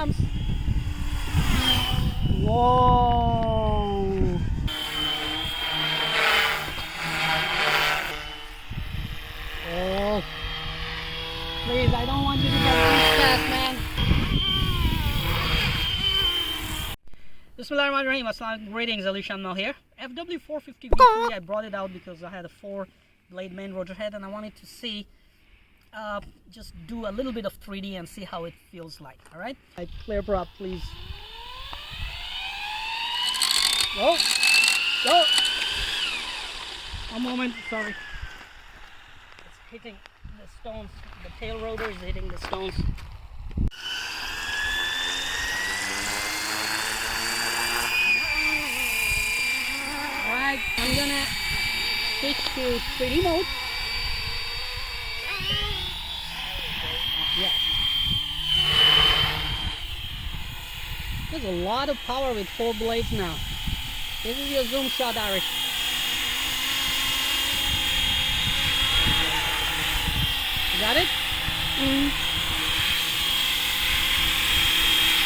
comes. Whoa. Oh. Please, I don't want you to go too fast, man. Bismillahirrahmanirrahim. Assalamualaikum. Greetings, alishanmao here. FW450 V3. I brought it out because I had a 4-blade main rotor head and I wanted to see, just do a little bit of 3D and see how it feels like. Alright? Clear prop, please. Go! Go! One moment, sorry. It's hitting the stones. The tail rotor is hitting the stones. Alright, I'm gonna switch to 3D mode. Yeah. There's a lot of power with 4 blades now. This is your zoom shot, Irish. You got it?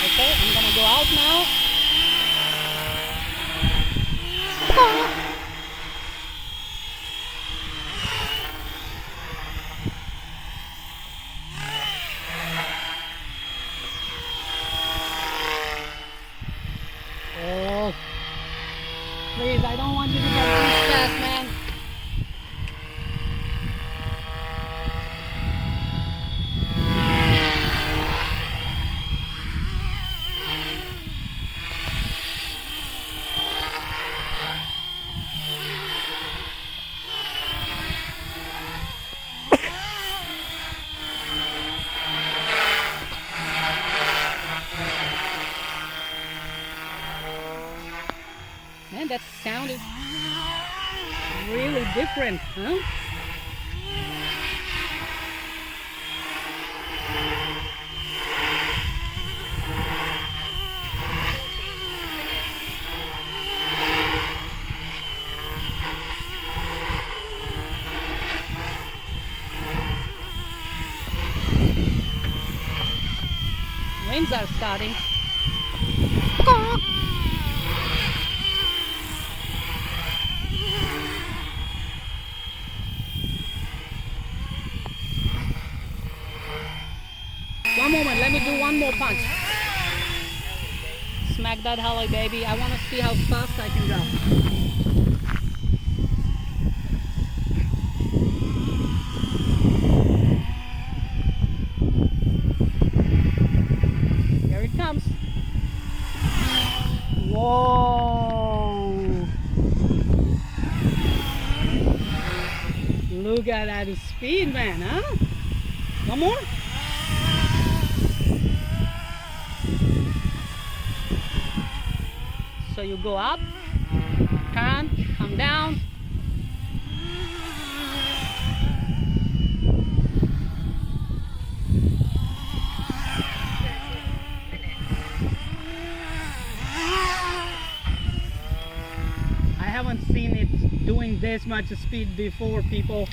Okay, I'm gonna go out now. Oh, please, I don't want you to go too fast, man. Man, that sound is really different, huh? Winds are starting. One moment, let me do one more punch. Smack that hollow, baby. I want to see how fast I can go. Here it comes. Whoa! Look at that speed, man, huh? One more? So you go up, turn, come down. I haven't seen it doing this much speed before, people.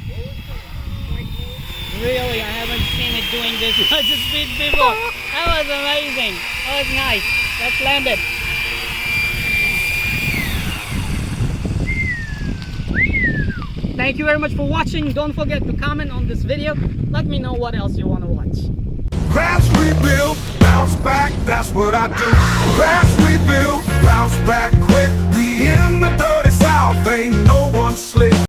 Really, I haven't seen it doing this much speed before. That was amazing. That was nice. Let's land it. Thank you very much for watching. Don't forget to comment on this video. Let me know what else you want to watch. Crash, rebuild, bounce back, that's what I do. Crash, rebuild,